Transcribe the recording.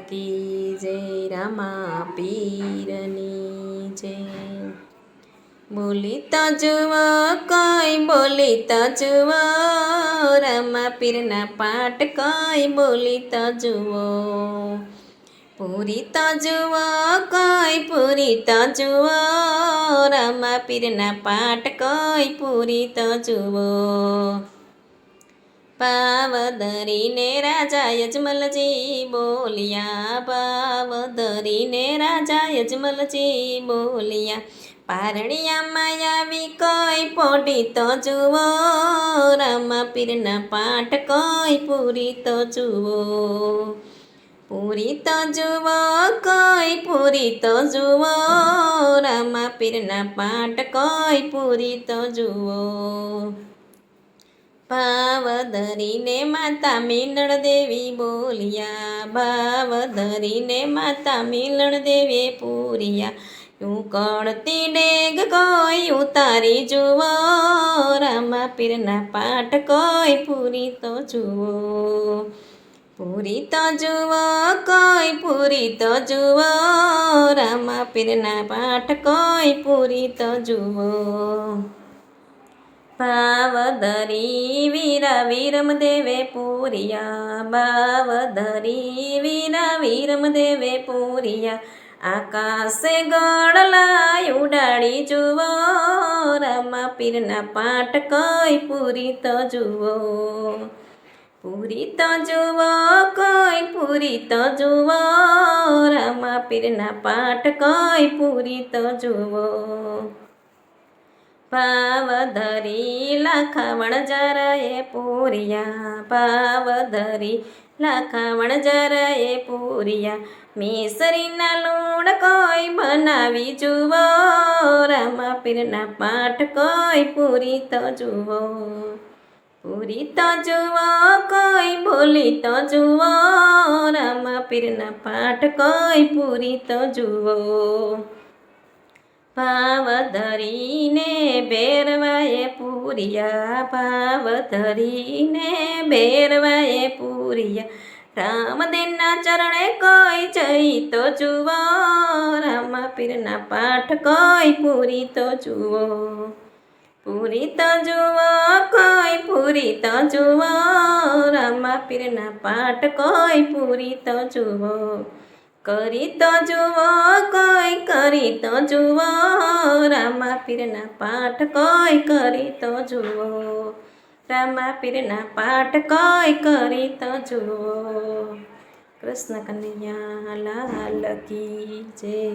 કી જય, રામા પીરની જય। બોલી તો જુઓ કોઈ, બોલી તો જુઓ, રામા પીરના પાઠ કોઈ, બોલી તો જુઓ। પૂરી તો જુઓ કોઈ, પૂરી તો જુઓ, રામા પીરના પાઠ કોઈ, પૂરી તો જુઓ। ભાવ ધરીને રાજા યજમલજી બોલ્યા, ભાવ ધરીને રાજા યજમલજી બોલ્યા। પારણિયામાં આવી કોઈ પોઢી તો જુઓ, રામા પીરના પાઠ કોઈ, પૂરી તો જુઓ। પૂરી તો જુઓ કોઈ, પૂરી તો જુઓ, રામા પીરના પાઠ કોઈ, પૂરી તો જુઓ। ભાવ ધરીને માતા મિલણ દેવી બોલ્યા, ભાવ ધરીને માતા મિલણ દેવી પૂર્યા। ઉકળતી ડેગ કોઈ ઉતારી જુઓ, રામા પીરના પાઠ કોઈ, પૂરી તો જુઓ। પૂરી તો જુઓ કોઈ, પૂરી તો જુઓ, રામા પીરના પાઠ કોઈ, પૂરી તો જુઓ। ભાવ ધરી વીરા વિરમ દેવે પૂર્યા, ભાવ ધરી વીરા વિરમ દેવે પૂર્યા। આકાશે ગળલા ઉડાડી જુઓ, રામા પીરના પાઠ કોઈ, પૂરી તો જુઓ। પૂરી તો જુઓ કોઈ, પૂરી તો જુઓ, રામા પીરના પાઠ કોઈ, પૂરી તો જુઓ। ભાવ ધરી લાખા વણજારાએ પૂર્યા, ભાવ ધરી લાખા વણજારાએ પૂર્યા। મિસરીના લૂણ કોઈ બનાવી જુઓ, રામા પીરના પાઠ કોઈ, પૂરી તો જુઓ। પૂરી તો જુઓ કોઈ, બોલી તો જુઓ, રામા પીરના પાઠ કોઈ, પૂરી તો જુઓ। ભાવ ધરીને ભેરવાએ પૂર્યા, ભાવ ધરીને ભેરવાએ પૂર્યા। રામદેવના ચરણે કોઈ જઈ તો જુઓ, રામા પીરના પાઠ કોઈ, પૂરી તો જુઓ। પૂરી તો જુઓ કોઈ, પૂરી તો જુઓ, રામા પીરના પાઠ કોઈ, પૂરી તો જુઓ। કરી તો જુઓ કોઈ, કરી તો જુઓ, રામા પીરના પાઠ કોઈ, કરી તો જુઓ। રામા પીરના પાઠ કોઈ, કરી તો જુઓ। કૃષ્ણ કનૈયા લાલ કી જય।